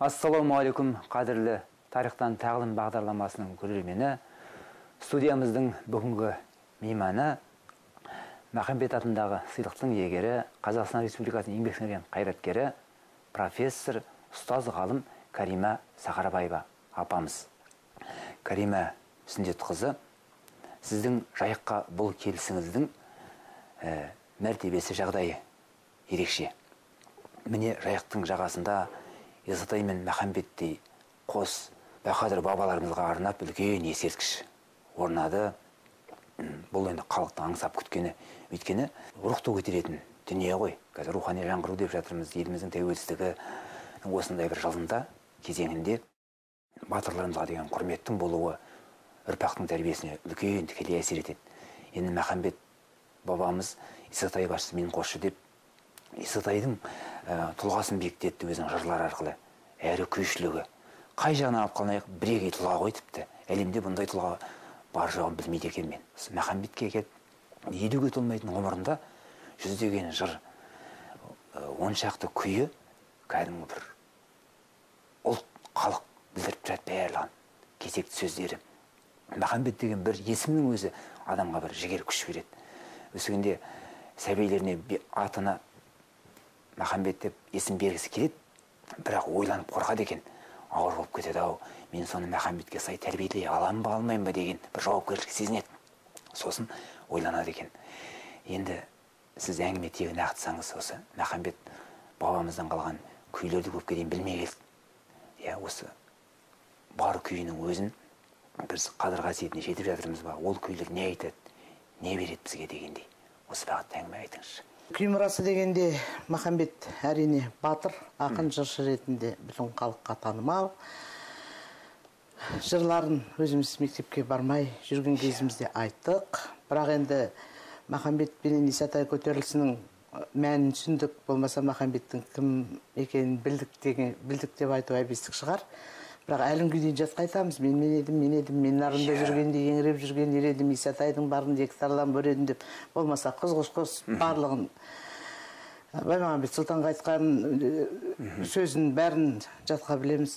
Ассалаумағалейкум, қадірлі тарихтан тағылым бағдарламасының көрермені. Студиямыздың бүгінгі мейманы Махамбет атындағы сыйлықтың иегері, Қазақстан Республикасының еңбек сіңірген қайраткері, профессор, ұстаз ғалым Карима Сахарбаева апамыз. Карима Сүндетқызы, сіздің жайыққа бұл келісіңіздің мәртебесі жағдайы ерекше. Міне жайықтың жағасында Исатай мен Махамбеттей қос бақадыр бабаларымызға арнап үлкен ескерткіш орнады. Бұл енді халықтың аңсап күткені, өйткені рухты көтеретін дүние ғой. Қазір рухани жаңғыру деп жатырмыз. Еліміздің тәуелсіздігі осындай бір жылында кезеңінде батырларымызға деген құрметтің болуы ұрпақтың тәрбиесіне үлкен тікелей әсер етеді. Енді Махамбет бабамыз Исатай басшысы мен қосшы деп Исатайдың тұлғасын бекітті өзінің жырлары арқылы. Әрі күйшілігі. Қай жағына алып қалайық, бірегей тұлға ғой тіпті. Әлемде бұндай тұлға бар жоғын білмейді екен мен. Махамбетке келіп, 50-ге толмайтын ғұмырында жүздеген жыр, оншақты күйі, кәдімгі бір ұлт, халық білдіріп тұрады барлығын. Кезекті сөздері. Махамбет деген бір есімнің өзі адамға бір жігер күш береді. Өсігінде сәбейлеріне атына Махамбет деп есім бергісі келеді, бірақ ойланып қорқады екен. Ауыр болып кетеді ау, мен соны Махамбетке сай тәрбиелей аламын ба алмаймын ба деген бір жауапкершілік сезінеді. Сосын ойланады екен. Енді сіз әңгіме тегін ақтысаңыз, осы Махамбет бабамыздан қалған күйлерді көпке дейін білмей келді. Осы бар күйінің өзін біз қадір қасиетіне жетіп жатырмыз ба? Ол күйлер не айтады, не береді бізге дегендей. Осы бағытта әңгіме айтыңызшы. Күй мұрасы дегенде Махамбет әрине батыр, ақын жыршы ретінде біздің халыққа танымал. Жырларын өзіміз мектепке бармай жүрген кезімізде айттық. Бірақ енді Махамбет пен Исатай көтерілісінің мәнін түсіндік, болмаса Махамбеттің кім екенін білдік деп айту әбестік шығар. Бірақ әлі дейін жатқа айтамыз, мен едім, мен нарында жүргенде еңіреп жүрген ер едім, Исатайдың барын екі тарлан бөредім деп, болмаса қыз барлығын Баймағамбет Сұлтанға айтқан сөзін бәрін жатқа білеміз.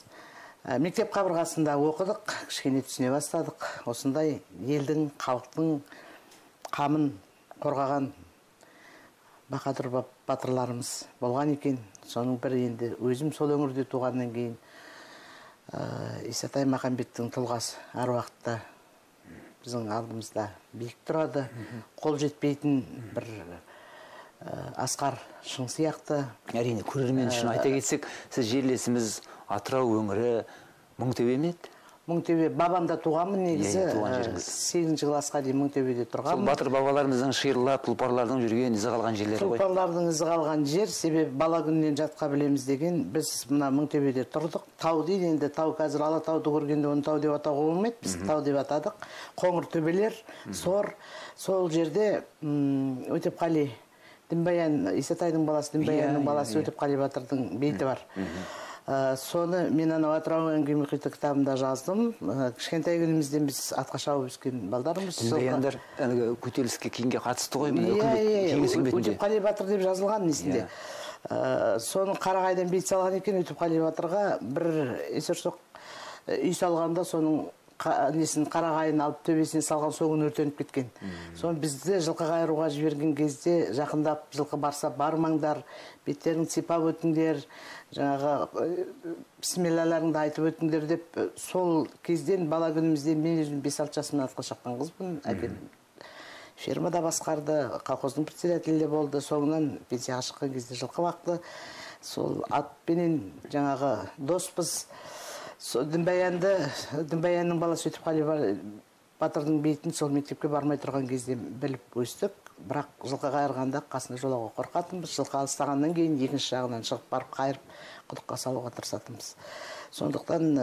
Мектеп қабырғасында оқыдық, кішкене түсіне бастадық. Осындай елдің, халықтың қамын қорғаған бақадыр батырларымыз болған екен. Соның бір енді өзім сол өңірде туғаннан кейін Исатай Махамбеттің тұлғасы әр уақытта біздің алдымызда биік тұрады. Қол жетпейтін бір асқар шың сияқты. Әрине, көрермен үшін айта кетсек, сіз жерлесіміз Атырау өңірі Мыңтөбе ме еді? Мыңтөбе, бабамда туғанмын негізі. 8-ші класқа дейін Мыңтөбеде тұрғанмын. Сол батыр бабаларымыздың шиырлар, тұлпарлардың жүрген ізі қалған жерлері ғой. Тұлпарлардың ізі қалған жер, себебі бала күннен жатқа білеміз деген, біз мына Мыңтөбеде тұрдық. Тау дейді, енді тау қазір Алатауды көргенде оны тау деп атауға болмайды, біз тау деп атадық. Қоңыр төбелер, сор, сол жерде Өтепқали Дінбаян, Исатайдың баласы, Дінбаянның баласы Өтепқали батырдың бейіті бар. Соны мен анау Атырау әңгіме мұхиты кітабымда жаздым. Кішкентай күнімізден біз атқа шауып өскен балдарымыз. Дінбаяндар көтеріліске кейінге қатысты ғой. Өтепқали батыр деп жазылған несінде. Соның Қарағайдан бейіт салған екен. Өтепқали батырға бір есерсоқ үй салғанда соның несін Қарағайын алып төбесіне салған соғын өртеніп кеткен. Соны бізді жылқы қайыруға жіберген кезде жақындап жылқы барса бармаңдар, беттерін сипап өтіңдер, жаңағы бісмиллаларыңды айтып өтіңдер деп, сол кезден бала күнімізден мен өзім 5-6 жасымнан атқа шапқан қызбын. Әкем фермада басқарды, колхоздың председателі болды. Соңынан пенсияға шыққан кезде жылқы бақты. Сол атпенен жаңағы доспыз. Дінбаянның баласы Өтепқали батырдың бейтін сол мектепке бармай тұрған кезде біліп өстік. Бірақ жылқы қайырғанда қасына жолауға қорқатынбыз. Жылқы алыстағаннан кейін екінші жағынан шығып барып қайырып құдыққа салуға тырысатынбыз. Сондықтан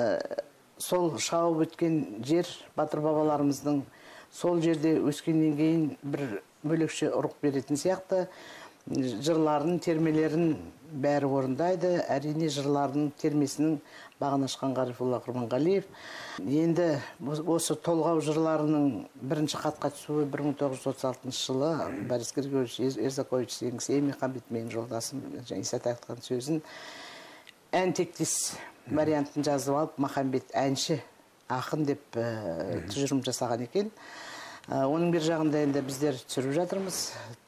сол шауып өткен жер батыр бабаларымыздың сол жерде өскеннен кейін бір бөлекше ұрық беретін сияқты. Жырларын, термелерін бәрі орындайды. Әрине жырлардың термесінің бағын ашқан Ғарифолла Құрманғалиев. Енді осы толғау жырларының бірінші хатқа түсуі 1936 жылы Борис Григорьевич Ерзакович Махамбет менің жолдасым Исатай айтқан сөзін ән тектес вариантын жазып алып, Махамбет әнші, ақын деп тұжырым жасаған екен. Оның бір жағында енді біздер түсіріп жатырмыз.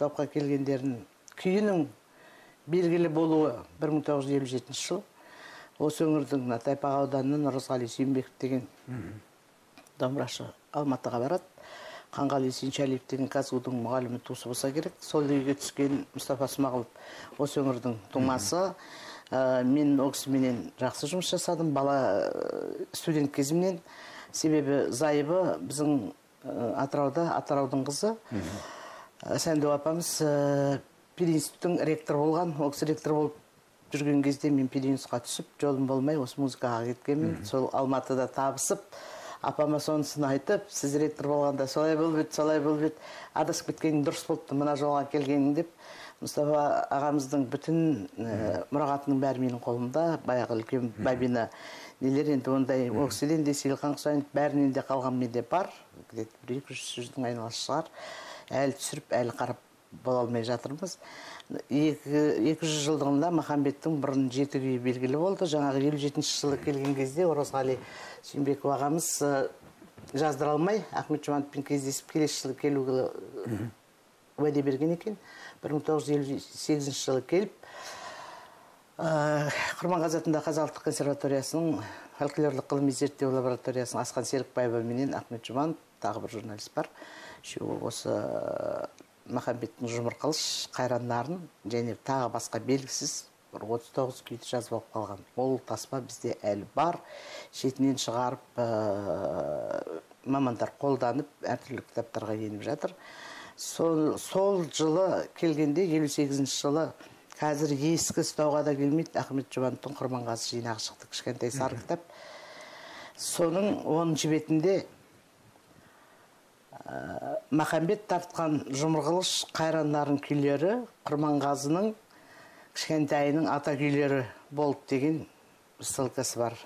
Топқа келгендерін күйінің белгілі болуы 1957 жыл. Осы өңірдің Тайпақ ауданынан Оразғали Сүйінбеков деген домбырашы Алматыға барады. Қанғали Сүйіншәлиев деген Казгудың мұғалімі туысы болса керек. Сол үйге түскен Мұстафа Смағұлов осы өңірдің тумасы. Мен ол кісіменен жақсы жұмыс жасадым бала студент кезімнен. Себебі зайыбы біздің Атыраудың қызы. Сәнду апамыз пединституттың ректор болған. Ол кісі ректор болып жүрген кезде мен пединститутқа түсіп, жолым болмай осы музыкаға кеткенмін. Сол Алматыда табысып, апама сонысын айтып, сіз ректор болғанда солай болып еді, солай болып еді, адасып кеткенің дұрыс болыпты, мына жолға келгенің деп. Мұстафа ағамыздың бүтін мұрағатының бәрі менің қолымда, баяғы үлкен бабина нелер енді ондай ол кісіден де Сейілхан Құсайынов бәрінен де қалған менде бар. 200-300-дің айналасы шығар. Әлі түсіріп, әлі қарап бола алмай жатырмыз. 200 жылдығында Махамбеттің бұрын 7 күйі белгілі болды. Жаңағы 57 жылы келген кезде Оразғали Сүйінбеков ағамыз жаздыра алмай, Ахмет Жұбановпен кездесіп, келесі жылы келуге уәде берген екен. 1958 жылы келіп, Құрманғазы атындағы Қазақ ұлттық консерваториясының фольклорлық ғылыми зерттеу лабораториясының Асқан Серікбаева менен Ахмет Жұбанов, тағы бір журналист бар. Осы Махамбеттің Жұмыр қылыш, Қайран нарын және тағы басқа белгісіз 39 күйді жазып алып қалған. Ол таспа бізде әлі бар. Шетінен шығарып, мамандар қолданып, әртүрлі кітаптарға еніп жатыр. Сол жылы келгенде, 58 жылы, қазір ескі ұстауға да келмейді, Ахмет Жұбановтың Құрманғазы жинағы шықты, кішкентай сары кітап. Соның 10-шы бетінде Махамбет тартқан Жұмыр қылыш, Қайран нарын күйлері, Құрманғазының кішкентайының ата күйлері болып деген ссылкасы бар.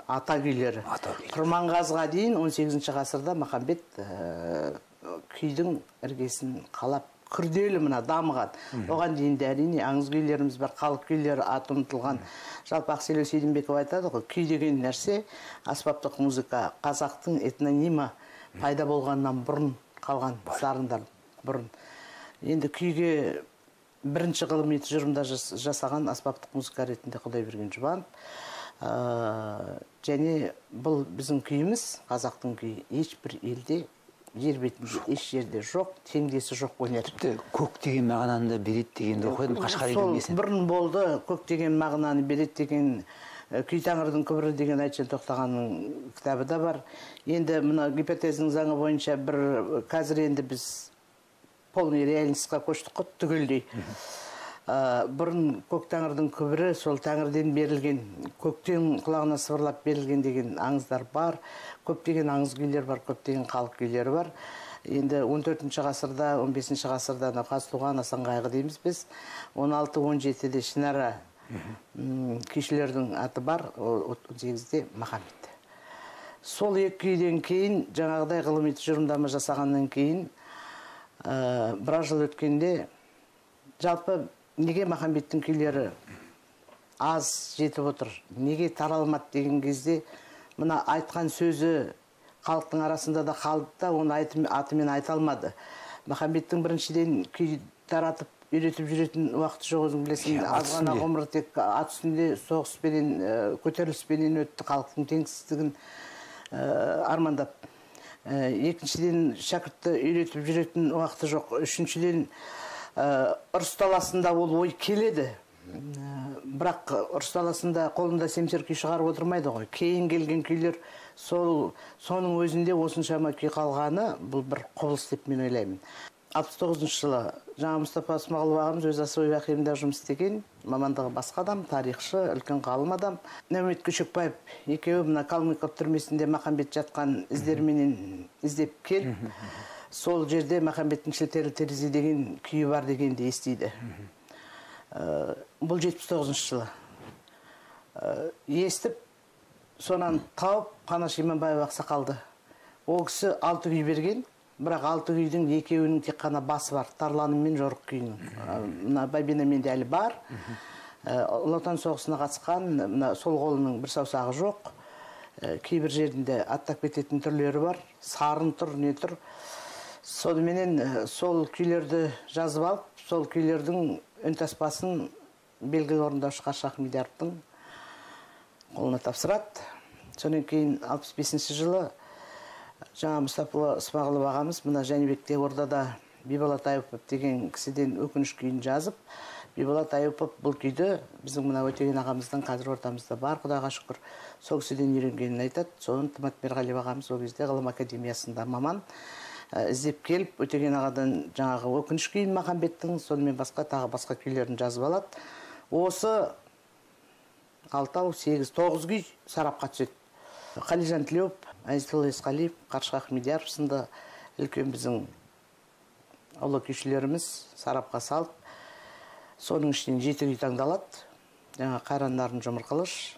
Ата күйлері. Құрманғазыға дейін 18-ші ғасырда Махамбет күйдің іргесін қалап, күрделі мына дамыған. Оған дейін де әрине аңыз күйлеріміз бар, халық күйлері аты ұмытылған. Жалпы Ақселеу Сейдімбеков айтады ғой, күй деген нәрсе, аспаптық музыка, қазақтың этнонима пайда болғаннан бұрын қалған сарындар бұрын. Енді күйге бірінші ғылыми тұжырымда жасаған аспаптық музыка ретінде Құдайберген Жұбанов. Және бұл біздің күйіміз, қазақтың күйі, ешбір елде, жер бетінде еш жерде жоқ, теңдесі жоқ өнер. Көк деген мағынаны береді дегенді оқыдым, Қашқари дүниесінен. Бұрын болды, көк деген мағынаны береді деген Күй Тәңірдің күбірі деген Айтжан Тоқтағанның кітабы да бар. Енді мына гипотезінің заңы бойынша қазір енді біз полный реальностьқа көштік қой түгелдей. Бұрын көк Тәңірдің күбірі сол Тәңірден берілген, көктен құлағына сыбырлап берілген деген аңыздар бар. Көптеген аңыз күйлер бар, көптеген халық күйлері бар. Енді 14-ші ғасырда, 15-ші ғасырда Қазтуған, Асанқайғы дейміз біз. 16-17-де Шінара күйшілердің аты бар, 18-де Махамбет. Сол екі күйден кейін, жаңағыдай ғылыми тұжырымдама жасағаннан кейін, біраз жыл өткенде, жалпы неге Махамбеттің күйлері аз жетіп отыр, неге таралмады деген кезде, мына айтқан сөзі халықтың арасында да қалды да, оны атымен айта алмады. Махамбеттің біріншіден күй таратып үйретіп жүретін уақыты жоқ, өзің білесің, азғана ғұмыры тек ат үстінде соғыспенен, көтеріліспенен өтті, халықтың теңсіздігін армандап. Екіншіден шәкіртті үйретіп жүретін уақыты жоқ. Үшіншіден ұрыс даласында ол ой келеді. Бірақ ұрыс даласында қолында семсер күй шығарып отырмайды ғой. Кейін келген күйлер соның өзінде осыншама күй қалғаны, бұл бір құбылыс деп мен ойлаймын. 69 жылы жаңа Мұстафа Смағұлов ағамыз өз асыл уақиымда жұмыс істеген, мамандығы басқа адам, тарихшы, үлкен ғалым адам. Нәумет Көшекбаев екеуі мына Калмыков түрмесінде Махамбет жатқан іздерменен іздеп келіп, сол жерде Махамбеттің шілтерлі терезе деген күйі бар дегенді естиді. Бұл 79 жылы. Естіп, сонан тауып Қанаш Иманбаев ақсақалды. Ол кісі 6 күй берген. Бірақ 6 күйдің екеуінің тек қана басы бар, Тарланым мен Жорық күйінің. Бабина менде әлі бар. Ұлы Отан соғысына қатысқан, мына сол қолының бір саусағы жоқ. Кейбір жерінде аттап кететін түрлері бар. Сарын тұр, не тұр. Соныменен сол күйлерді жазып алып, сол күйлердің үнтаспасын белгілі орындаушы Қаршы Ахмедияровтың қолына тапсырады. Сонан кейін 65 жылы жаңа Мұстафа Смағұлов ағамыз мына Жәнібекте ордада Биболат Айыпов деген кісіден өкініш күйін жазып, Биболат Айыпов бұл күйді біздің мына Өтеген ағамыздың қазір ортамызда бар, Құдайға шүкір, сол кісіден үйренгенін айтады. Соны Тымат Мерғалиев ағамыз ол кезде ғылым академиясында маман іздеп келіп, Өтеген ағадан жаңағы өкініш күйін Махамбеттің, сонымен басқа тағы басқа күйлерін жазып алады. Осы 6-8-9 күй сарапқа түседі. Қалижан Тілеуов, Әзітұлы Есқалиев, Қаршы Ахмедияров сынды үлкен біздің ұлы күйшілеріміз сарапқа салып, соның ішінен 7 күй таңдалады. Жаңа Қайран-нарын жұмыр қылыш,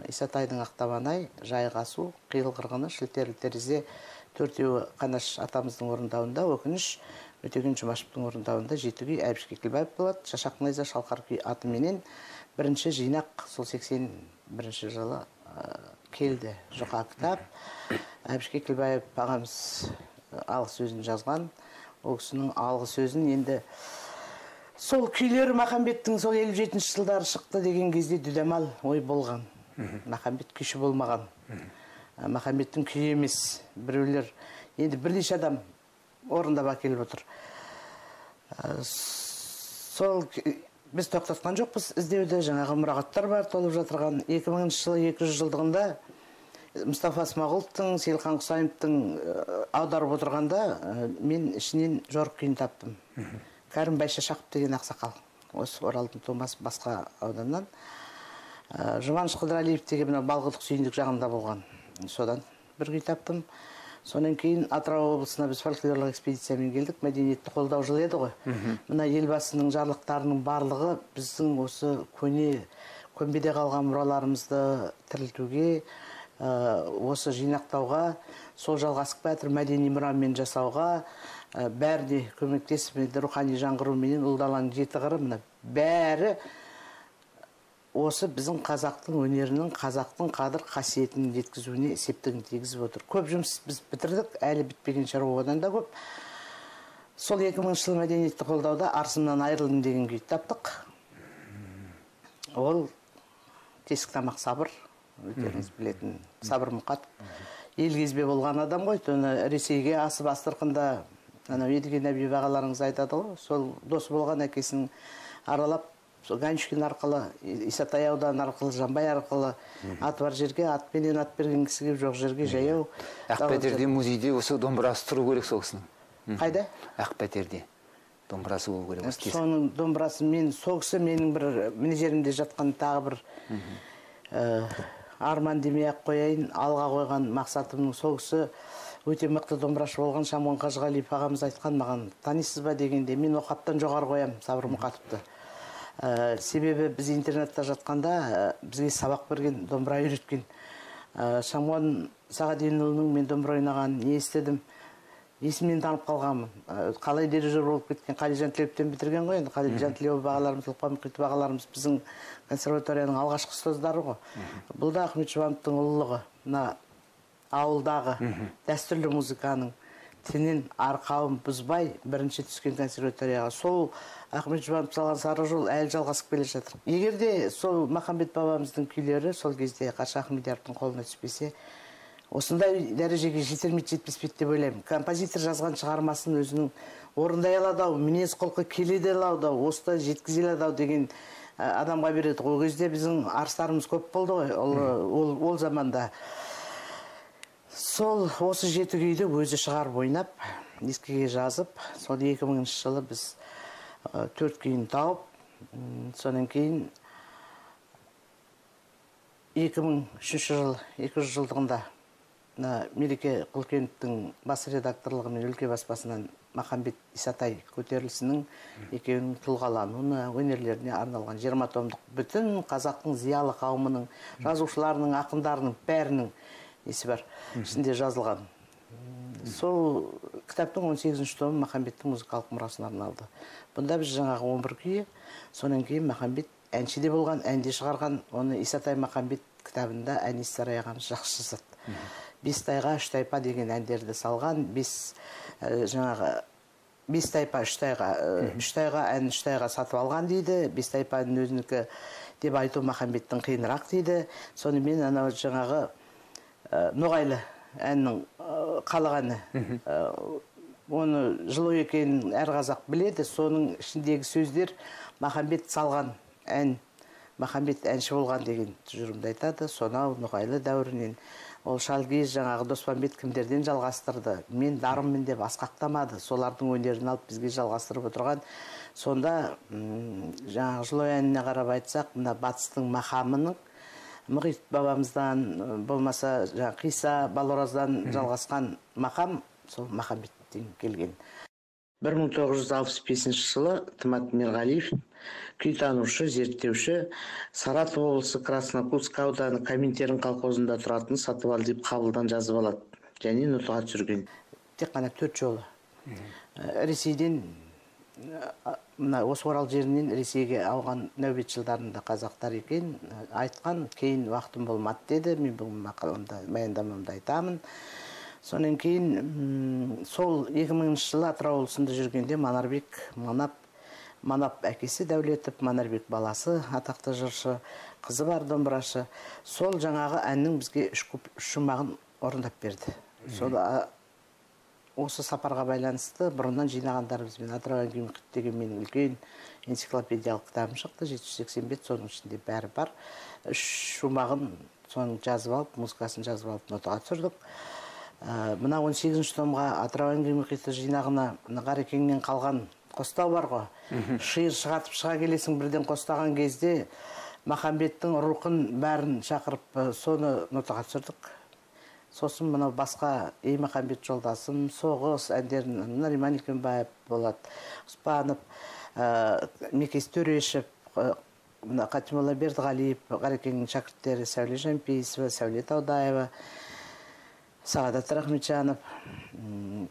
Исатайдың Ақтабан-ай, Жайғасу, Қиыл қырғыны, Шілтерлі терезе, 4-еуі Қанаш атамыздың орындауында, өкініш Өтеген Жұмашевтың орындауында 7 күй Әбіш Кекілбаев болады. Шашақ Найза шалқар күй атыменен бірінші жинақ сол 81 жылы келді жұқа кітап. Әбіш Кекілбаев ағамыз алғы сөзін жазған. Ол кісінің алғы сөзін енді сол күйлері Махамбеттің сол 57 жылдары шықты деген кезде дүдамал ой болған. Махамбет күйші болмаған. Махамбеттің күйі емес. Біреулер енді бірнеше адам орындап әкеліп отыр. Сол біз тоқтатқан жоқпыз іздеуді, жаңағы мұрағаттар бар толып жатырған. 2000 жылы 200 жылдығында Мұстафа Смағұловтың, Сейілхан Құсайымовтың аударып отырғанда мен ішінен жорық күйін таптым. Кәрім Байшашақов деген ақсақал, осы Оралдың тумасы басқа ауданнан. Жұбаныш Қыдырәлиев деген Балқұдық сүйіндік жағында болған. Содан бір күй таптым. Сонан кейін Атырау облысына біз фольклорлық экспедициямен келдік. Мәдениетті қолдау жылы еді ғой. Мына елбасының жарлықтарының барлығы біздің осы көмбеде қалған мұраларымызды тірілтуге, осы жинақтауға, сол жалғасып бәтір мәдени мұрамен жасауға, бәріне көмектесіп, рухани жаңғыру менен ұлы даланың 7 қыры, мына бәрі осы біздің қазақтың өнерінің, қазақтың қадір қасиетінің жеткізуіне септігін тигізіп отыр. Көп жұмыс біз бітірдік, әлі бітпеген шаруа одан да көп. Сол 2000 жыл мәдениетті қолдауда Арысымнан айырылдым деген күй таптық. Ол тесік тамақ Сабыр, өздеріңіз білетін Сабыр Мұқат. Ел кезбе болған адам ғой, Ресейге асып Астырқында Едіген Әбиев ағаларыңыз айтады ғой, сол досы болған әкесін аралап, Ганшкин арқылы, Исатай ауданы арқылы, Жамбай арқылы ат бар жерге, атпенен ат берген кісіге жоқ жерге жаяу. Ақбәтерде музейде осы домбырасы тұру керек сол кісінің. Қайда? Ақбәтерде домбырасы болу керек. Соның домбырасы мен сол кісі менің бір менеджерімде жатқан тағы бір арман демей-ақ қояйын, алға қойған мақсатымның сол кісі өте мықты домбырашы болған. Шамон Қажығалиев ағамыз айтқан маған, танисыз ба дегенде, мен оқаптан жоғары қоям Сабыр Мұқатовты. Себебі біз интернетта жатқанда бізге сабақ берген, домбыра үйреткен. Шамон Сағадиұлының мен домбыра ойнаған, не естідім, есімнен танып қалғанмын. Қалай дирижер болып кеткен, Қалижан Тілеуовтен бітірген ғой. Енді Қалижан Тілеуов ағаларымыз, Лұқпан Мұқитов ағаларымыз біздің консерваторияның алғашқы ұстаздары ғой. Бұл да Ахмет Жұбановтың ұлылығы. Мына ауылдағы дәстүрлі музыканың тінін арқауын бұзбай бірінші түскен консерваторияға. Сол Ахмет Жұбанов салған сары жол әлі жалғасып келе жатыр. Егерде сол Махамбет бабамыздың күйлері сол кезде Қаршы Ахмедияровтың қолына түспесе, осындай дәрежеге жетер-жетпеспейді деп ойлаймын. Композитор жазған шығармасын өзінің орындай алады-ау, мінез құлқы келеді алады-ау, осылай жеткізе алады-ау деген адамға береді. Ол кезде біздің арыстарымыз көп болды ғой, ол заманда. Сол осы 7 күйді өзі шығарып ойнап, ескіге жазып, сол 2000 жылы біз 4 күйін тауып, сонан кейін 2003 жыл, 200 жылдығында Мереке Құлкеновтың бас редакторлығымен өлке баспасынан Махамбет Исатай көтерілісінің екеуінің тұлғалануына, өнерлеріне арналған 20 томдық бүтін қазақтың зиялы қауымының, жазушыларының, ақындарының бәрінің несі бар, ішінде жазылған. Сол кітаптың 18-ші томы Махамбеттің музыкалық мұрасына арналды. Бұнда біз жаңағы 11 күйі, сонан кейін Махамбет әнші де болған, ән де шығарған. Оны Исатай Махамбет кітабында Әнес Сарай ағамыз жақсы жазады. Бес тайға үш тайпа деген әндерді салған. Бес тайпа үш тайға ән үш тайға сатып алған дейді. Бес тайпа әнін өзінікі деп айту Махамбеттің қиынырақ дейді. Сонымен анау жаңағы Ноғайлы әннің халық әні. Оны жылы екенін әр қазақ біледі. Соның ішіндегі сөздер Махамбет салған ән, Махамбет әнші болған деген тұжырымды айтады. Сонау Ноғайлы дәуірінен ол Шалгиз жаңағы Доспамбет кімдерден жалғастырды. Мен дарыммын деп асқақтамады. Солардың өнерін алып бізге жалғастырып отырған. Сонда жаңағы жылы әніне қарап айтсақ, мына батыстың мақамының Мұхит бабамыздан болмаса Қиса Балораздан жалғасқан мақам сол Махамбеттен келген. 1965 жылы Тымат Мерғалиев, күйтанушы, зерттеуші, Саратов облысы Краснокутск ауданы Коминтерн колхозында тұратын сатып ал деп қабылдан жазып алады. Және нотаға түсірген. Тек қана 4 жолы. Ресейден, осы Орал жерінен Ресейге алған нәубет жылдарында қазақтар екен, айтқан, кейін уақытым болмады деді. Мен бүгін мақаламда, баяндамамда айтамын. Сонан кейін сол 2000 жылы Атырау облысында жүргенде Манап әкесі Дәулетов, Манарбек баласы, атақты жыршы, қызы бар домбырашы. Сол жаңағы әннің бізге үш шумағын орындап берді. Сол осы сапарға байланысты бұрыннан жинағандарымызбен Атырау әңгіме мұхит деген менің үлкен энциклопедиялық кітабым шықты, 780 бет, соның ішінде бәрі бар. Үш шумағын соның жазып алып, музыкасын жазып алып нотаға түсірдік. Мына 18-ші томға Атырау әңгіме мұхиты жинағына Ғарекеңнен қалған қостау бар ғой. Шиыр шығатып шыға келесің бірден қостаған кезде Махамбеттің рухын бәрін шақырып соны нотаға түсірдік. Сосын мынау басқа Ей Махамбет жолдасым, Соғыс әндерін Нариман Екенбаев болады, Ұспанов, Мекес Төрешев, Қатимолла Бердіғалиев, Ғарекеңнің шәкірттері Сәуле Жампейісова, Сәуле Таудаева, Сағадат Рахметжанов,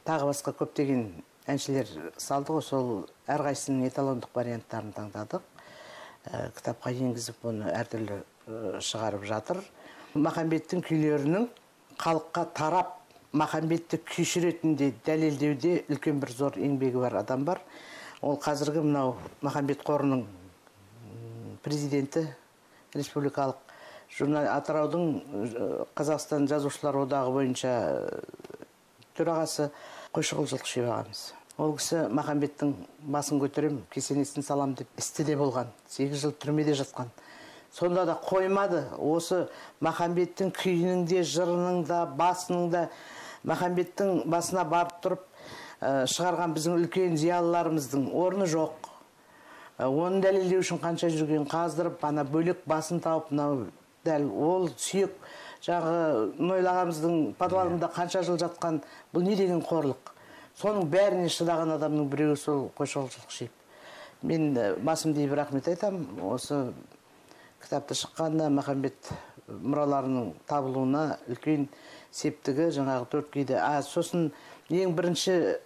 тағы басқа көптеген әншілер салды ғой. Сол әрқайсының эталондық варианттарын таңдадық. Кітапқа енгізіп, оны әртүрлі шығарып жатыр. Махамбеттің күйлерінің халыққа тарап, Махамбетті күйші ретінде дәлелдеуде үлкен бір зор еңбегі бар адам бар. Ол қазіргі мынау Махамбет қорының президенті, республикалық Атыраудың Қазақстан жазушылар одағы бойынша төрағасы Қойшығұл Жылқышев ағамыз. Ол кісі Махамбеттің басын көтерем, кесенесін салам деп істі де болған. 8 жыл түрмеде жатқан. Сонда да қоймады. Осы Махамбеттің күйінің де, жырының да, басының да, Махамбеттің басына барып тұрып шығарған біздің үлкен зиялыларымыздың орны жоқ. Оны дәлелдеу үшін қанша жүрген, қаздырып, ана бөлек басын тауып, дәл ол сүйек жағы Нойлағамыздың подвалында қанша жыл жатқан, бұл не деген қорлық. Соның бәріне шыдаған адамның біреуі сол Қойшығұл Жылқышев. Мен басым дейіп рахмет айтам. Осы кітапты шыққанда Махамбет мұраларының табылуына үлкен септігі жаңағы 4 күйді. Сосын ең бірінші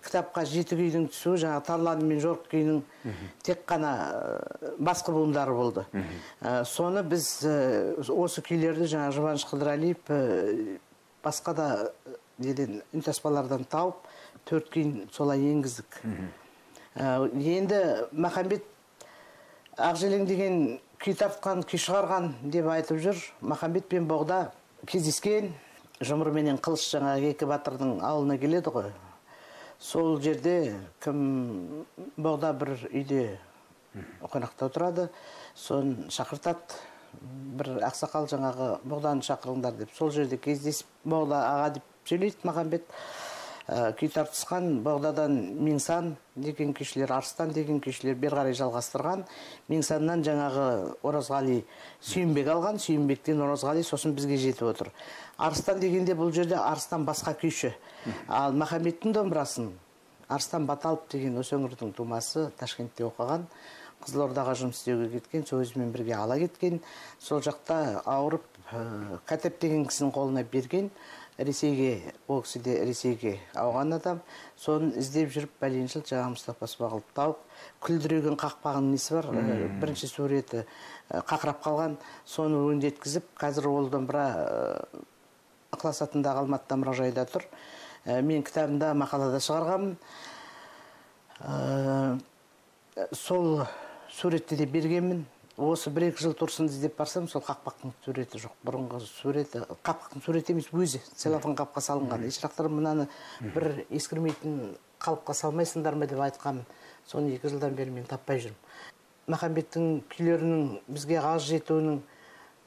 кітапқа 7 күйдің түсуі жаңағы Тарлан мен Жорық күйінің тек қана басқы буындары болды. Соны біз осы күйлерді жаңағы Жұбаныш Қыдырәлиев басқа да үнтаспалардан тауып 4 күйін солай енгіздік. Енді Махамбет Ақжелең деген күй тартқан, күй шығарған деп айтып жүр. Махамбет пен Боғда кездескен, жұмыр менен қылыш жаңағы екі батырдың ауылына келеді ғой. Сол жерде кім Боғда бір үйде қонақта отырады, сон шақыртады. Бір ақсақал жаңағы Боғданы шақырыңдар деп. Сол жерде кездесіп, Боғда аға деп сөйлейді Махамбет. Күй тартысқан, Боғдадан Меңсан деген күйшілер, Арыстан деген күйшілер бер қарай жалғастырған. Меңсаннан жаңағы Оразғали Сүйінбек алған, Сүйінбектен Оразғали сосын бізге жетіп отыр. Арыстан дегенде бұл жерде Арыстан басқа күйші. Ал Махамбеттің домбырасын Арыстан Баталов деген осы өңірдің тумасы Ташкентте оқыған, Қызылордаға жұмыс істеуге кеткен, сол өзімен бірге ала кеткен. Сол жақта ауырып, Кәтеп деген кісінің қолына берген. Ресейге, ол кісі де Ресейге ауған адам. Соны іздеп жүріп бәлен жыл жаңағы Мұстафа Смағұлов тауып, күлдіреген қақпағының несі бар, бірінші суреті қақырап қалған, соны өңдеткізіп, қазір ол домбыра Ықылас атындағы Алматыда мұражайда тұр. Мен кітабымда мақалада шығарғанмын. Сол суретті де бергенмін. Осы 1-2 жыл тұрсын іздеп барсам, сол қақпақтың суреті жоқ. Бұрынғы суреті, қақпақтың суреті емес, өзі целлофан қапқа салынған. Ешірақтар мұнаны бір ескірмейтін қалыпқа салмайсыңдар ма деп айтқанмын. Соны 2 жылдан бері мен таппай жүрмін. Махамбеттің күйлерінің бізге аз жетуінің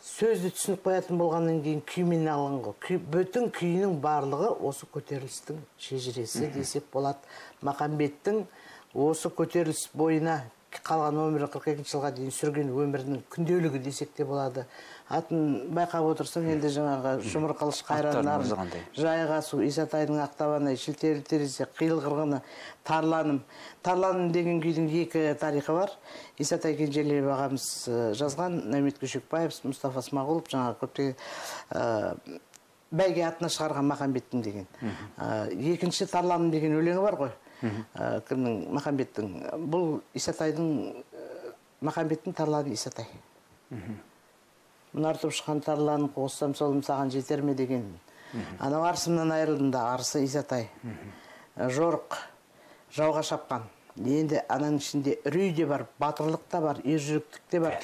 сөзді түсініп қоятын болғаннан кейін күймен алған ғой. Бүтін күйінің барлығы осы көтерілістің шежіресі десек болады. Махамбеттің осы көтеріліс бойына қалған өмірі 42 жылға дейін сүрген өмірінің күнделігі десек те болады. Атын байқап отырсаң, енді жаңағы Жұмыр қылыш қайраннарын, Жайғасу, Исатайдың ақтабаны, Шілтері терезе, Қиыл қырғыны, Тарланым. Тарланым деген күйдің 2 тарихы бар. Исатай Кенжелиев ағамыз жазған, Нәмет Көшекбаев, Мұстафа Смағұлов, жаңағы көптеген бәйге атына шығарған Махамбеттің деген. Екінші Тарланым деген өлеңі бар ғой. Кімнің? Махамбеттің. Бұл Исатайдың, Махамбеттің Тарланы Исатай. Мұны артып шыққан тарланын қоссам солым саған жетер ме деген. Анау арысымнан айырылдым да, арысы Исатай. Жорық, жауға шапқан. Енді ананың ішінде үрей де бар, батырлық та бар, ержүректік те бар.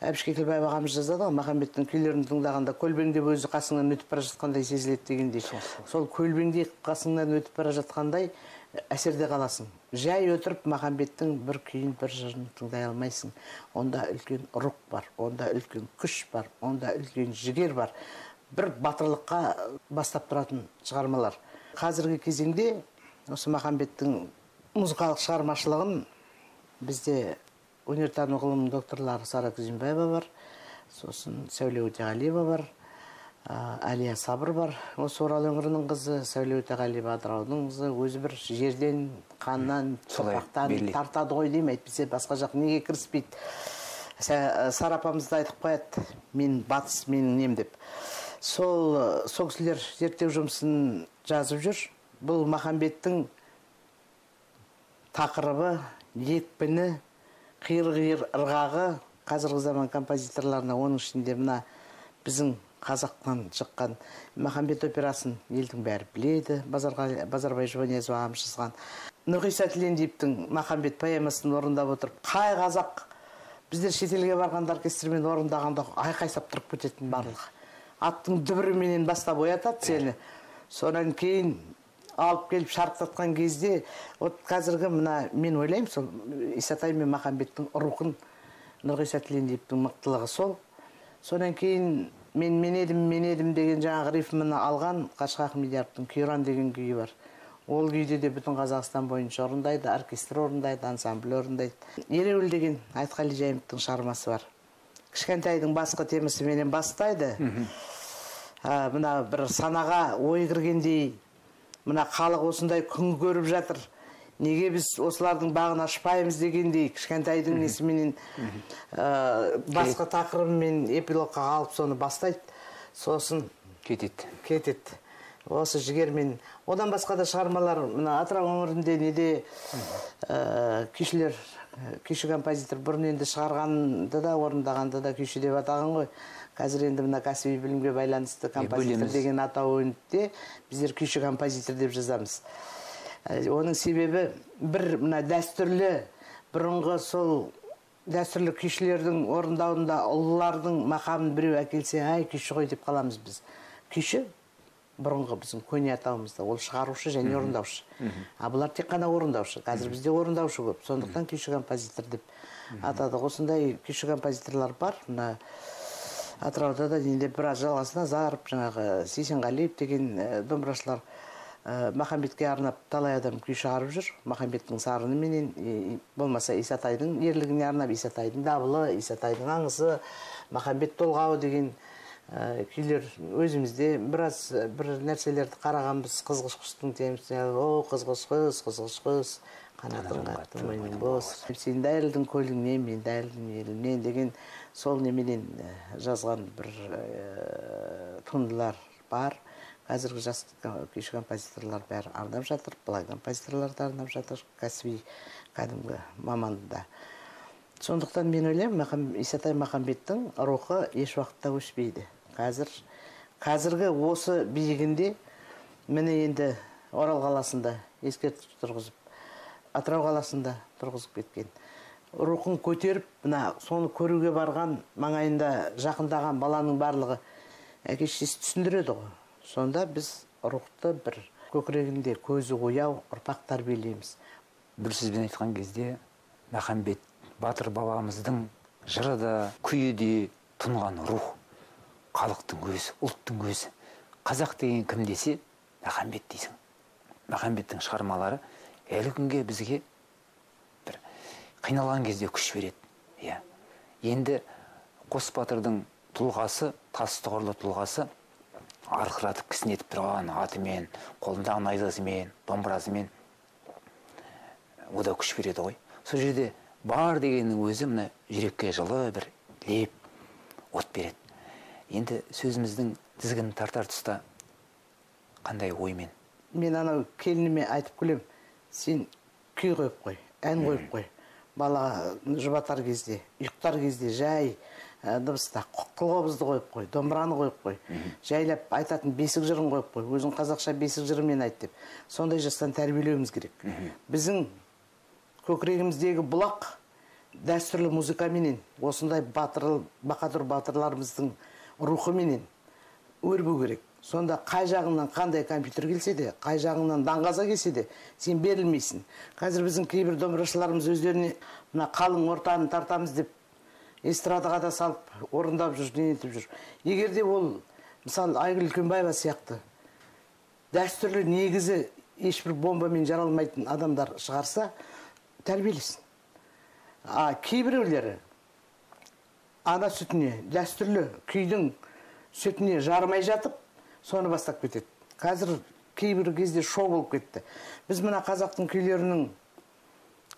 Әбіш Кекілбаев ағамыз жазады ғой, Махамбеттің күйлерін тыңдағанда көлбеңдеп өзі қасыңнан өтіп бара жатқандай сезіледі дегендей. Сол көлбеңдей қасыңнан өтіп бара жатқандай әсерде қаласың. Жай өтіріп Махамбеттің бір күйін, бір жырын тыңдай алмайсың. Онда үлкен рух бар, онда үлкен күш бар, онда үлкен жігер бар. Бір батырлыққа бастап тұратын шығармалар. Қазіргі кезеңде осы Махамбеттің музыкалық шығармашылығын бізде өнертану ғылымының докторлары Сара Күзембаева бар, сосын Сәуле Өтеғалиева бар, Әлия Сабыр бар. Осы Орал өңірінің қызы, Сәуле Өтеғалиева Атыраудың қызы, өзі бір жерден, қаннан, топақтан тартады ғой деймін, әйтпесе басқа жақ неге кіріспейді. Сара апамыз да айтып қояды, мен батыс, менің нем деп. Сол кісілер зерттеу жұмысын жазып жүр. Бұл Махамбеттің тақырыбы, екпіні, қиыр-қиыр ырғағы қазіргі заман композиторларына, оның ішінде мына біздің қазақтан шыққан Махамбет операсын елдің бәрі біледі. Базарбай Жұбаниязов ағамыз жазған. Нұрғиса Тілендиевтің Махамбет поэмасын орындап отырып, қай қазақ біздер шетелге барғанда оркестрмен орындағанда айқайсап тұрып кететін барлығы. Аттың дүбіріменен бастап оятады сені. Сонан кейін алып келіп шарықтатқан кезде, қазіргі мына мен ойлаймын, сол Исатай мен Махамбеттің рухын Нұрғиса Тілендиевтің мықтылығы сол. Сонан кейін мен едім деген жаңағы рифміні алған Қашқа Ахмедияровтың Күйран деген күйі бар. Ол күйде де бүтін Қазақстан бойынша орындайды, оркестр орындайды, ансамбль орындайды. Ереуіл деген Айтқали Жайымовтың шығармасы бар. Кішкентайдың басқы темасы менен бастайды. Мына бір санаға ой кіргендей, мына халық осындай күн көріп жатыр. Неге біз осылардың бағын ашпаймыз дегендей, Кішкентайдың несіменен басқа тақырыбымен эпилогқа алып соны бастайды. Сосын кетеді. Осы жігермен. Одан басқа да шығармалар, мына Атырау өңірінде неде күйшілер, күйші композитор бұрын енді шығарғанды да, орындағанды да күйші деп атаған ғой. Қазір енді мына кәсіби білімге байланысты композитор деген атау өнді, біздер күйші композитор деп жазамыз. Оның себебі бір мына дәстүрлі, бұрынғы сол дәстүрлі күйшілердің орындауында ұлылардың мақамын біреу әкелсе, ай күйші ғой деп қаламыз біз. Күйші бұрынғы біздің көне атауымызда ол шығарушы және орындаушы. Бұлар тек қана орындаушы. Қазір бізде орындаушы көп. Сондықтан күйші композитор деп атады. Осындай күйші композиторлар бар. Мына Атырауда да енді біраз жалғасына Зарып, жаңағы Сейсенғалиев деген домбырашылар Махамбетке арнап талай адам күй шығарып жүр. Махамбеттің сарыны менен, болмаса Исатайдың ерлігіне арнап, Исатайдың дабылы, Исатайдың аңызы, Махамбет толғауы деген күйлер өзімізде біраз бір нәрселерді қарағанбыз. Қызғыш құстың темсі, о қызғыш құс, қанатың қатты мойның бос. Сен дайылдың көліңнен, мен дайылдың елімнен деген сол неменен жазған бір туындылар бар. қазіргі жас күйші композиторлар бәрі арнап жатыр, былай композиторлар да арнап жатыр, кәсіби кәдімгі маманда. Сондықтан мен ойлаймын, Исатай Махамбеттің рухы еш уақытта өшпейді. Қазіргі осы биігінде, міне енді Орал қаласында ескерткіш тұрғызып, Атырау қаласында тұрғызып кеткен. Рухын көтеріп, соны көруге барған, маңайында жақындаған баланың барлығы әке-шешесі түсіндіреді ғой. Сонда біз рухты бір көкірегінде көзі ояу ұрпақ тәрбиелейміз. Бір сөзбен айтқан кезде Махамбет батыр бабамыздың жыры да, күйі де тұнған рух, халықтың өзі, ұлттың өзі. Қазақ деген кім десе, Махамбет дейсің. Махамбеттің шығармалары әлі күнге бізге бір қиналған кезде күш береді. Енді Қос батырдың тұлғасы, тас тұғырлы тұлғасы арқыратып кісінетіп тұрған атымен, қолындағы найзасымен, домбырасымен ода күш береді ғой. Сол жерде бар дегеннің өзі мына жүрекке жылы бір леп от береді. Енді сөзіміздің тізгінін тартар тұста қандай оймен? Мен анау келініме айтып күлем, сен күй қойып қой, ән қойып қой. Бала жұбатар кезде, ұйықтар кезде жай дыбыста қылғобызды қойып қой, домбыраны қойып қой. Жайлап айтатын бесік жырын қойып қой, өзің қазақша бесік жырымен айт деп. Сондай жастан тәрбиелеуіміз керек. Біздің көкірегіміздегі бұлақ дәстүрлі музыкаменен, осындай бақадүр батырларымыздың рухыменен өрбу керек. Сонда қай жағынан қандай компьютер келсе де, қай жағынан даңғаза келсе де, сен берілмейсің. Қазір біздің кейбір домбырашыларымыз өздеріне мына қалың ортаны тартамыз деп эстрадаға да салып, орындап жүр, денетіп жүр. Егер де ол, мысалы, Айгүл Үлкенбаева сияқты дәстүрлі негізі ешбір бомбамен жаралмайтын адамдар шығарса, тәрбиелесін. Кейбіреулері ана сүтіне, дәстүрлі күйдің сүтіне жармай жатып, соны бастап кетеді. Қазір кейбір кезде шоу болып кетті. Біз мына қазақтың күйлерінің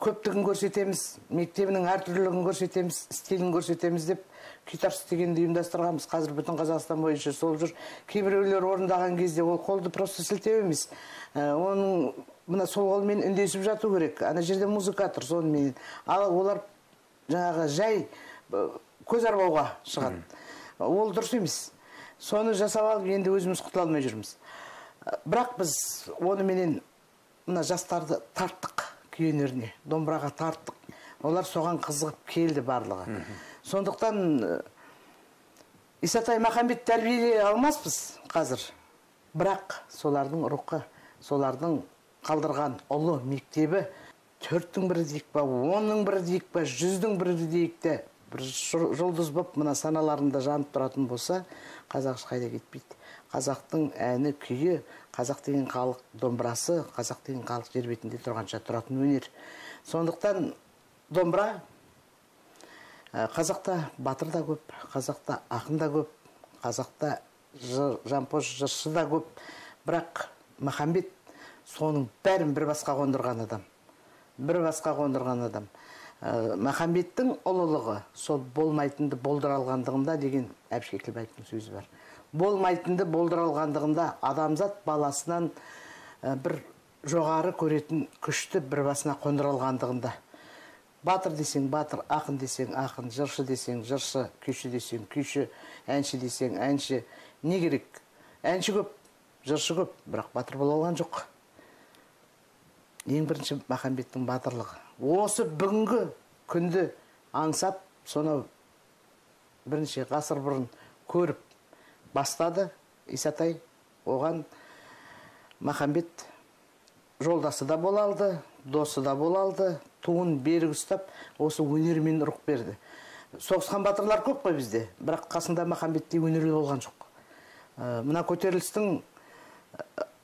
көптігін көрсетеміз, мектебінің әртүрлілігін көрсетеміз, стилін көрсетеміз деп күйтарыс дегенді ұйымдастырғанбыз. Қазір бүтін Қазақстан бойынша сол жүр. Кейбіреулер орындаған кезде ол қолды просто сілтеу емес. Оның мына сол қолмен үндесіп жату керек. Ана жерде музыка тұр сонымен. Ал олар жаңағы жай көз арбауға шығады. Ол дұрыс емес. Соны жасап алып, енді өзіміз құтыла алмай жүрміз. Бірақ біз онымен мына жастарды тарттық күй өнеріне, домбыраға тарттық. Олар соған қызығып келді барлығы. Сондықтан Исатай Махамбет тәрбиелей алмаспыз қазір. Бірақ солардың рухы, солардың қалдырған ұлы мектебі 4-тің бірі дейік па, 10-ның бірі дейік па, 100-дің бірі дейік те бір жұлдыз боп мына саналарында жанып тұратын болса, қазақ ешқайда кетпейді. Қазақтың әні, күйі, қазақ деген халық домбырасы, қазақ деген халық жер бетінде тұрғанша тұратын өнер. Сондықтан домбыра қазақта батыр да көп, қазақта ақын да көп, қазақта жампоз жыршы да көп. Бірақ Махамбет соның бәрін бір басқа қондырған адам. Бір басқа қондырған адам. Махамбеттің ұлылығы сол болмайтынды болдыра алғандығында деген Әбіш Кекілбаевтың сөзі бар. Болмайтынды болдыра алғандығында адамзат баласынан бір жоғары көретін күшті бір басына қондыра алғандығында. Батыр десең батыр, ақын десең ақын, жыршы десең жыршы, күйші десең күйші, әнші десең әнші. Не керек? Әнші көп, жыршы көп, бірақ батыр бола алған жоқ. Ең бірінші Махамбеттің батырлығы. Осы бүгінгі күнді аңсап, соны бірінші ғасыр бұрын көріп бастады Исатай. Оған Махамбет жолдасы да бола алды, досы да бола алды, туын берік ұстап, осы өнермен рух берді. Соғысқан батырлар көп қой бізде, бірақ қасында Махамбеттей өнерлі болған жоқ. Мына көтерілістің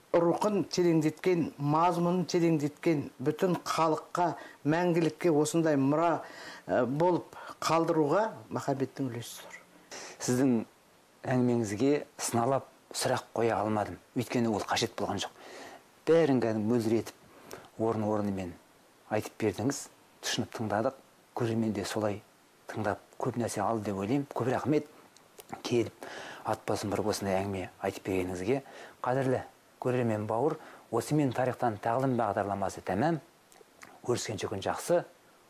рухын тереңдеткен, мазмұнын тереңдеткен, бүтін халыққа, мәңгілікке осындай мұра болып қалдыруға Махамбеттің үлесі зор. Сіздің әңгімеңізге сыналап сұрақ қоя алмадым, өйткені ол қажет болған жоқ. Бәрін мөлдіретіп, орын-орнымен айтып бердіңіз, түсініп тыңдадық, көрермен де солай тыңдап көп нәрсе алды деп ойлаймын. Көп рахмет. келіп ат басын бұрып осындай әңгіме айтып бергеніңізге. Қадірлі көрермен бауыр, осымен тарихтан тағылым бағдарламасы тәмам. Көріскенше күн жақсы,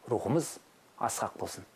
рухымыз асқақ болсын.